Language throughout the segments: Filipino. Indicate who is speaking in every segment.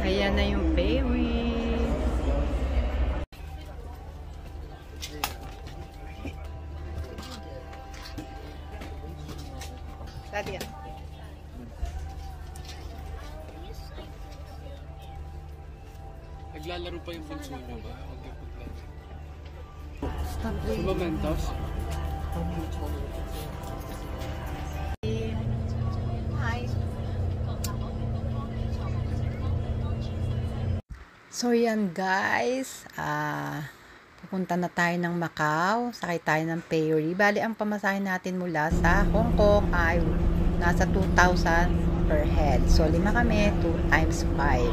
Speaker 1: Ayan na yung ferry. Daddy yan.
Speaker 2: Naglalaro pa yung bunso niyo ba? Sumamantos?
Speaker 1: So yan guys, pupunta na tayo ng Macau, sakay tayo ng ferry. Bali ang pamasahe natin mula sa Hong Kong ay nasa 2,000 per head. So 5 kami, 2 times 5.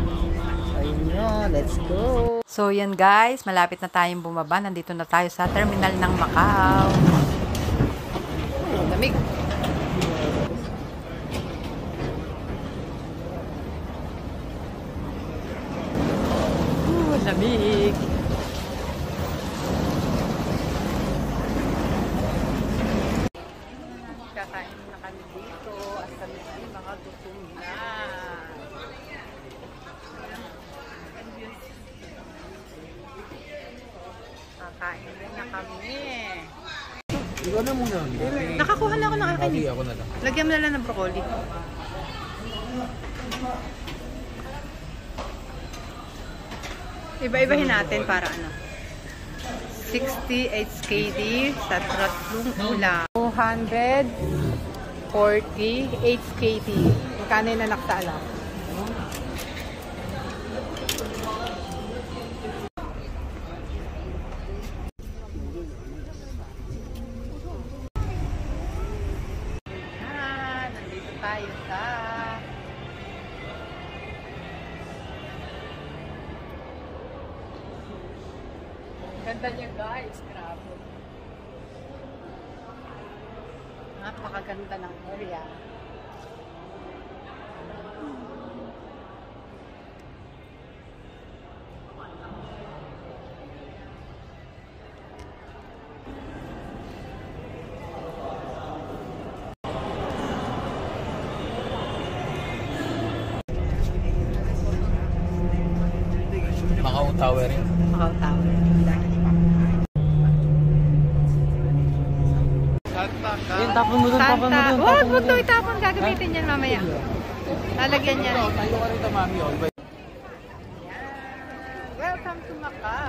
Speaker 1: So yun yun, let's go. So yan guys, malapit na tayong bumaba. Nandito na tayo sa terminal ng Macau. Lamig. Lamig. Kakain na kami dito at kami ay mga gutom na. Kakain na kami.
Speaker 2: Ikaw na muna.
Speaker 1: Nakakuha na ako ng akin.
Speaker 2: Okay, ako na lang.
Speaker 1: Lagyan mo na lang ng broccoli. Iba-ibahin natin para ano. 68 KD sa tatlong ulam. 248 KD. Magkano yung nanak sa alam? Nandito tayo sa ganda niya guys, grabe. Napakaganda ng area.
Speaker 2: Macau Tower yun.
Speaker 1: Macau Tower.
Speaker 2: Ayun, tapon mo dun, tapon mo dun.
Speaker 1: Huwag mo ito itapon, gagamitin yan mamaya. Lalagyan yan.
Speaker 2: Tayo ka rin mami.
Speaker 1: Welcome to Macau.